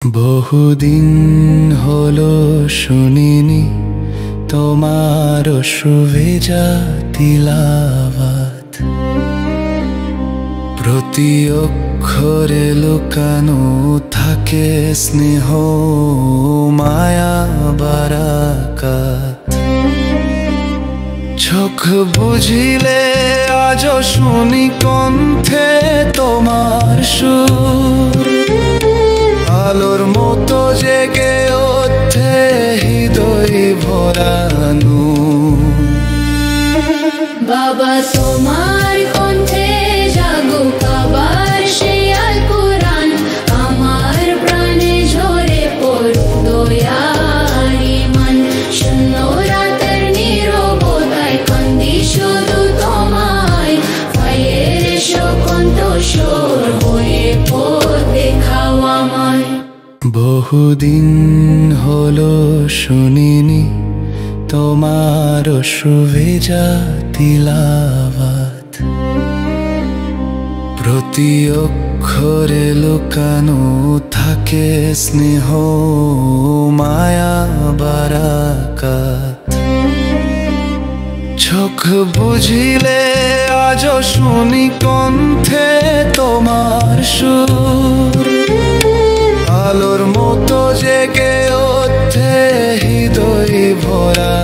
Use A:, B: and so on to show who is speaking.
A: বহুদিন হলো শুনিনি তোমার সুভেজা তিলাওয়াত, প্রতি অক্ষরে লুকানো থাকে স্নেহ মায়া বারাকাত। চোখ বুঝিলে আজ শুনি কণ্ঠে তোমার সুর, আলোর মতো জেগে ওঠে হৃদয় ভরানো।
B: বাবা তোমার কণ্ঠে জাগুক আবার সেই আল কুরআন, আমার প্রাণে ঝরে পড়ুক দয়ার ঈমান। শূন্য রাতের নীরবতায় কান্দি শুধু তোমায়, ফায়ের এসো কণ্ঠস্বর হয়ে পথ দেখাও আমায়।
A: বহুদিন হলো শুনিনি তোমার সুভেজা তিলাওয়াত, প্রতি অক্ষরে লুকানো থাকে স্নেহ মায়া বারাকাত। চোখ বুঝিলে আজ শুনি কণ্ঠে তোমার সুর, আলোর মতো জেগে ওঠে হৃদয় ভরা।